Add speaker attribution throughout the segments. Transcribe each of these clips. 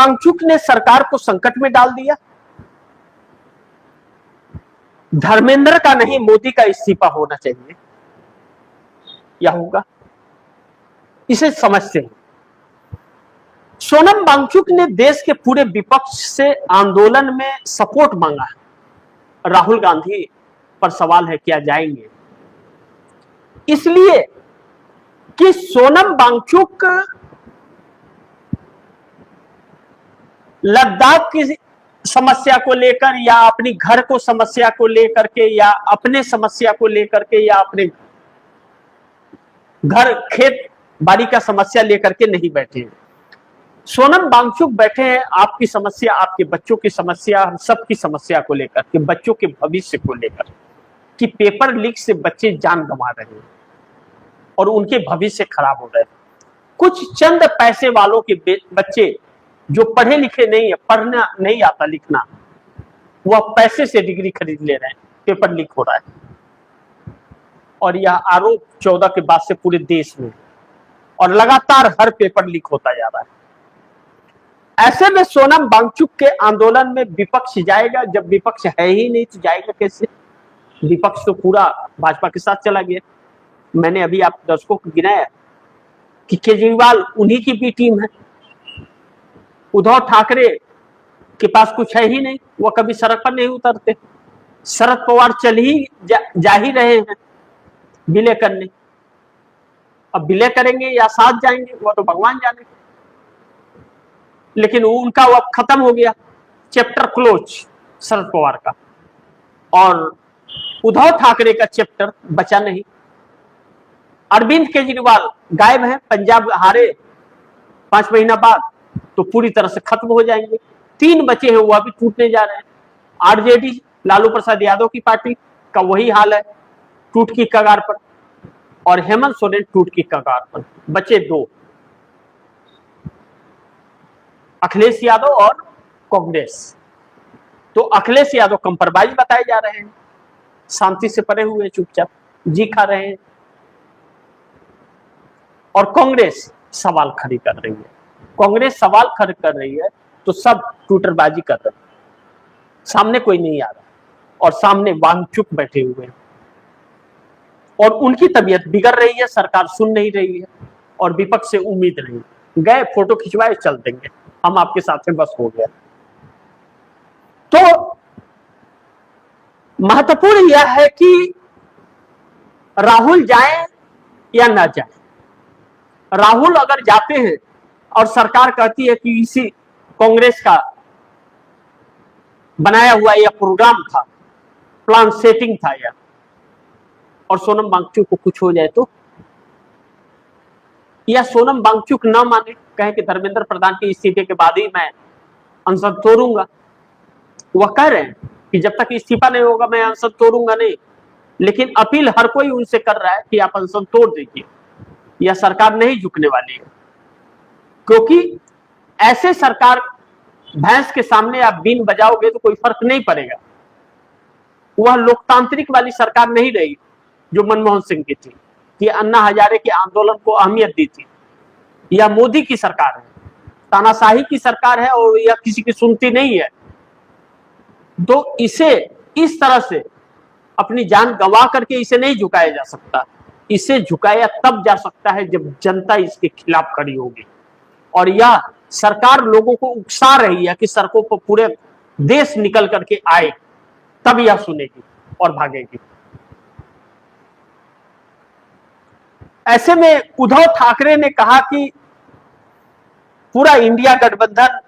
Speaker 1: वांगचुक ने सरकार को संकट में डाल दिया। धर्मेंद्र का नहीं, मोदी का इस्तीफा होना चाहिए, या होगा, इसे समझते हैं। सोनम वांगचुक ने देश के पूरे विपक्ष से आंदोलन में सपोर्ट मांगा। राहुल गांधी पर सवाल है क्या जाएंगे, इसलिए कि सोनम वांगचुक लद्दाख की समस्या को लेकर या अपनी घर को समस्या को लेकर के या अपने समस्या को लेकर के या अपने घर खेत बाड़ी का समस्या लेकर के नहीं बैठे हैं। सोनम वांगचुक बैठे हैं आपकी समस्या, आपके बच्चों की समस्या, हम सबकी समस्या को लेकर के, बच्चों के भविष्य को लेकर, कि पेपर लीक से बच्चे जान गंवा रहे हैं और उनके भविष्य खराब हो रहे हैं। कुछ चंद पैसे वालों के बच्चे जो पढ़े लिखे नहीं है, पढ़ना नहीं आता लिखना, वह पैसे से डिग्री खरीद ले रहे हैं, पेपर लीक हो रहा है। और यह आरोप 14 के बाद से पूरे देश में, और लगातार हर पेपर लीक होता जा रहा है। ऐसे में सोनम वांगचुक के आंदोलन में विपक्ष जाएगा, जब विपक्ष है ही नहीं तो जाएगा कैसे? विपक्ष तो पूरा भाजपा के साथ चला गया। मैंने अभी आप दर्शकों को गिनाया कि केजरीवाल उन्हीं की भी टीम है। उद्धव ठाकरे के पास कुछ है ही नहीं, वो कभी सड़क पर नहीं उतरते। शरद पवार चल ही जा ही रहे हैं विलय करने। अब विलय करेंगे या साथ जाएंगे वो तो भगवान जाने, लेकिन उनका वो अब खत्म हो गया, चैप्टर क्लोज शरद पवार का। और उद्धव ठाकरे का चैप्टर बचा नहीं। अरविंद केजरीवाल गायब है, पंजाब हारे 5 महीना बाद तो पूरी तरह से खत्म हो जाएंगे। 3 बचे हैं, वह भी टूटने जा रहे हैं। आरजेडी लालू प्रसाद यादव की पार्टी का वही हाल है, टूट की कगार पर, और हेमंत सोरेन टूट की कगार पर। बचे 2, अखिलेश यादव और कांग्रेस। तो अखिलेश यादव कंप्रोमाइज बताए जा रहे हैं, शांति से परे हुए, चुपचाप जी खा रहे हैं, और कांग्रेस सवाल खड़ी कर रही है। कांग्रेस सवाल खड़ी कर रही है तो सब टूटरबाजी कर रहे हैं, सामने कोई नहीं आ रहा, और सामने वांगचुक बैठे हुए हैं, और उनकी तबीयत बिगड़ रही है, सरकार सुन नहीं रही है, और विपक्ष से उम्मीद नहीं। गए, फोटो खिंचवाए, चल देंगे, हम आपके साथ में, बस हो गया। तो महत्वपूर्ण यह है कि राहुल जाए या ना जाए। राहुल अगर जाते हैं और सरकार कहती है कि इसी कांग्रेस का बनाया हुआ यह प्रोग्राम था, प्लान सेटिंग था यह, और सोनम वांगचुक को कुछ हो जाए तो, या सोनम वांगचुक ना माने, कहे कि धर्मेंद्र प्रधान के इस्तीफे के बाद ही मैं अनशन तोड़ूंगा। वह कह रहे हैं कि जब तक इस्तीफा नहीं होगा मैं अनशन तोड़ूंगा नहीं, लेकिन अपील हर कोई उनसे कर रहा है कि आप अनशन तोड़ दीजिए, यह सरकार नहीं झुकने वाली है। क्योंकि ऐसे सरकार भैंस के सामने आप बीन बजाओगे तो कोई फर्क नहीं पड़ेगा। वह लोकतांत्रिक वाली सरकार नहीं रही जो मनमोहन सिंह की थी, कि अन्ना हजारे के आंदोलन को अहमियत दी थी। यह मोदी की सरकार है, तानाशाही की सरकार है, और यह किसी की सुनती नहीं है। तो इसे इस तरह से अपनी जान गंवा करके इसे नहीं झुकाया जा सकता। इसे झुकाया तब जा सकता है जब जनता इसके खिलाफ खड़ी होगी, और यह सरकार लोगों को उकसा रही है कि सड़कों पर पूरे देश निकल करके आए, तब यह सुनेगी और भागेगी। ऐसे में उद्धव ठाकरे ने कहा कि पूरा इंडिया गठबंधन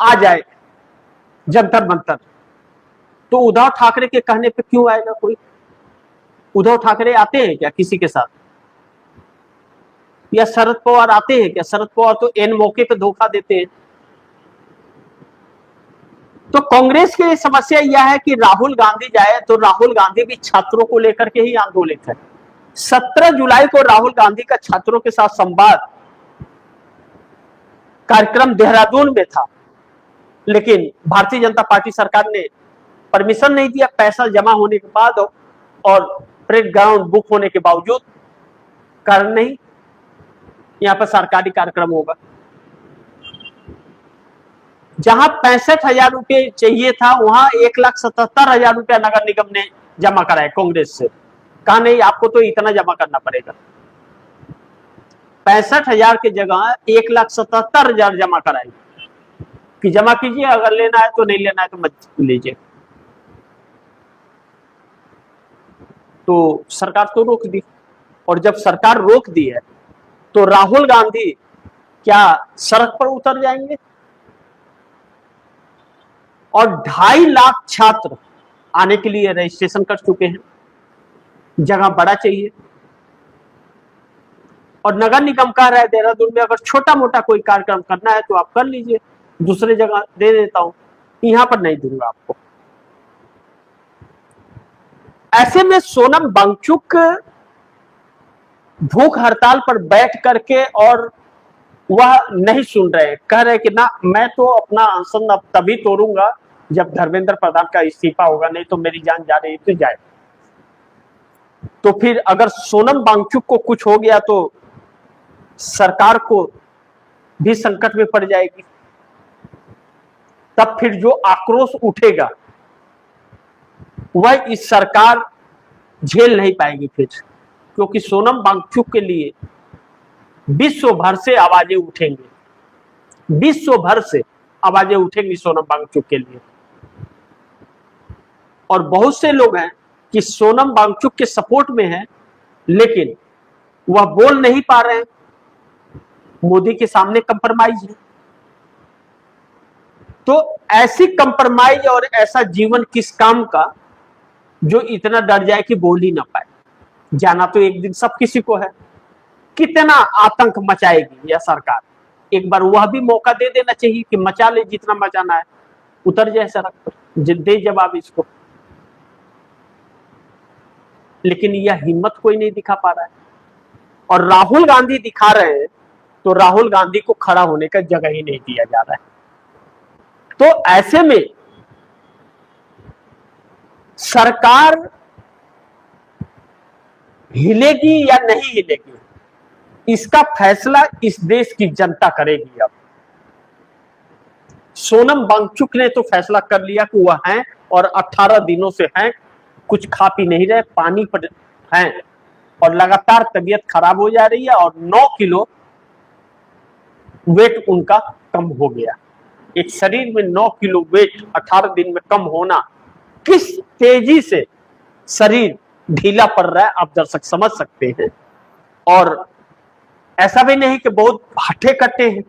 Speaker 1: आ जाए जंतर मंतर। तो उद्धव ठाकरे के कहने पे क्यों आएगा कोई? उद्धव ठाकरे आते हैं क्या किसी के साथ? या शरद पवार आते हैं क्या? शरद पवार तो एन मौके पे धोखा देते हैं। तो कांग्रेस की समस्या यह है कि राहुल गांधी जाए तो राहुल गांधी भी छात्रों को लेकर के ही आंदोलित है। 17 जुलाई को राहुल गांधी का छात्रों के साथ संवाद कार्यक्रम देहरादून में था, लेकिन भारतीय जनता पार्टी सरकार ने परमिशन नहीं दिया। पैसा जमा होने के बाद और परेड ग्राउंड बुक होने के बावजूद कारण नहीं, यहाँ पर सरकारी कार्यक्रम होगा। जहां 65,000 रुपये चाहिए था वहां 1,77,000 रुपया नगर निगम ने जमा कराया कांग्रेस से। कहा नहीं आपको तो इतना जमा करना पड़ेगा। 65,000 की जगह 1,77,000 जमा कराई कि जमा कीजिए, अगर लेना है तो, नहीं लेना है तो मत लीजिए। तो सरकार तो रोक दी, और जब सरकार रोक दी है तो राहुल गांधी क्या सड़क पर उतर जाएंगे? और 2.5 लाख छात्र आने के लिए रजिस्ट्रेशन कर चुके हैं, जगह बड़ा चाहिए। और नगर निगम कह रहा है देहरादून में अगर छोटा मोटा कोई कार्यक्रम करना है तो आप कर लीजिए, दूसरे जगह दे देता हूं, यहां पर नहीं दूंगा आपको। ऐसे में सोनम वांगचुक भूख हड़ताल पर बैठ करके, और वह नहीं सुन रहे, कह रहे कि ना मैं तो अपना अनशन अब तभी तोड़ूंगा जब धर्मेंद्र प्रधान का इस्तीफा होगा, नहीं तो मेरी जान जा रही तो जाए। तो फिर अगर सोनम वांगचुक को कुछ हो गया तो सरकार को भी संकट में पड़ जाएगी। तब फिर जो आक्रोश उठेगा वह इस सरकार झेल नहीं पाएगी फिर, क्योंकि सोनम वांगचुक के लिए विश्व भर से आवाजें उठेंगी, विश्व भर से आवाजें उठेंगी सोनम वांगचुक के लिए। और बहुत से लोग हैं कि सोनम वांगचुक के सपोर्ट में हैं, लेकिन वह बोल नहीं पा रहे हैं, मोदी के सामने कंप्रोमाइज है। तो ऐसी कंप्रोमाइज और ऐसा जीवन किस काम का जो इतना डर जाए कि बोल ही ना पाए। जाना तो एक दिन सब किसी को है। कितना आतंक मचाएगी यह सरकार, एक बार वह भी मौका दे देना चाहिए कि मचा ले जितना मचाना है, उतर जाए सड़क पर, दे जवाब इसको। लेकिन यह हिम्मत कोई नहीं दिखा पा रहा है, और राहुल गांधी दिखा रहे हैं तो राहुल गांधी को खड़ा होने का जगह ही नहीं दिया जा रहा है। तो ऐसे में सरकार हिलेगी या नहीं हिलेगी, इसका फैसला इस देश की जनता करेगी। अब सोनम वांगचुक ने तो फैसला कर लिया कि वह हैं, और 18 दिनों से हैं, कुछ खा पी नहीं रहे, पानी पर हैं, और लगातार तबीयत खराब हो जा रही है, और 9 किलो वेट उनका कम हो गया। एक शरीर में 9 किलो वेट 18 दिन में कम होना, किस तेजी से शरीर ढीला पड़ रहा है आप दर्शक समझ सकते हैं। और ऐसा भी नहीं कि बहुत हट्टे कट्टे हैं,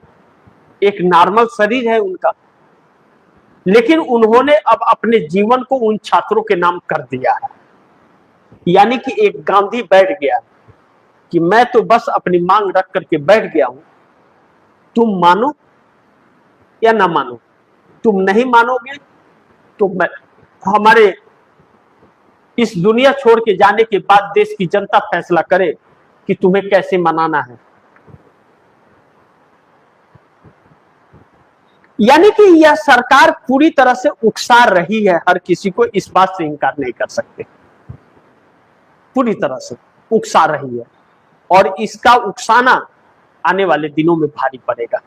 Speaker 1: एक नॉर्मल शरीर है उनका, लेकिन उन्होंने अब अपने जीवन को उन छात्रों के नाम कर दिया है। यानी कि एक गांधी बैठ गया कि मैं तो बस अपनी मांग रख करके बैठ गया हूं, तुम मानो या ना मानो। तुम नहीं मानोगे तो मैं, हमारे इस दुनिया छोड़ के जाने के बाद देश की जनता फैसला करे कि तुम्हें कैसे मनाना है। यानी कि यह सरकार पूरी तरह से उकसा रही है हर किसी को, इस बात से इनकार नहीं कर सकते, पूरी तरह से उकसा रही है, और इसका उकसाना आने वाले दिनों में भारी पड़ेगा।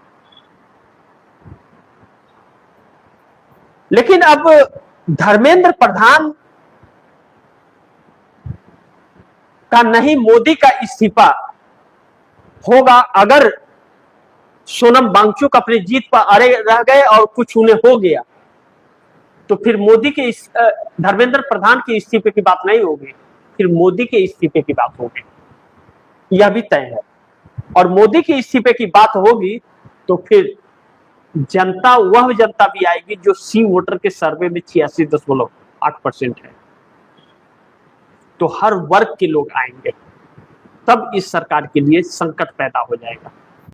Speaker 1: लेकिन अब धर्मेंद्र प्रधान का नहीं, मोदी का इस्तीफा होगा। अगर सोनम वांगचुक अपनी जीत पर अड़े रह गए और कुछ उन्हें हो गया तो फिर मोदी के धर्मेंद्र प्रधान के इस्तीफे की बात नहीं होगी, फिर मोदी के इस्तीफे की बात होगी, यह भी तय है। और मोदी के इस्तीफे की बात होगी तो फिर जनता, वह जनता भी आएगी जो सी वोटर के सर्वे में 86.8% है। तो हर वर्ग के लोग आएंगे, तब इस सरकार के लिए संकट पैदा हो जाएगा।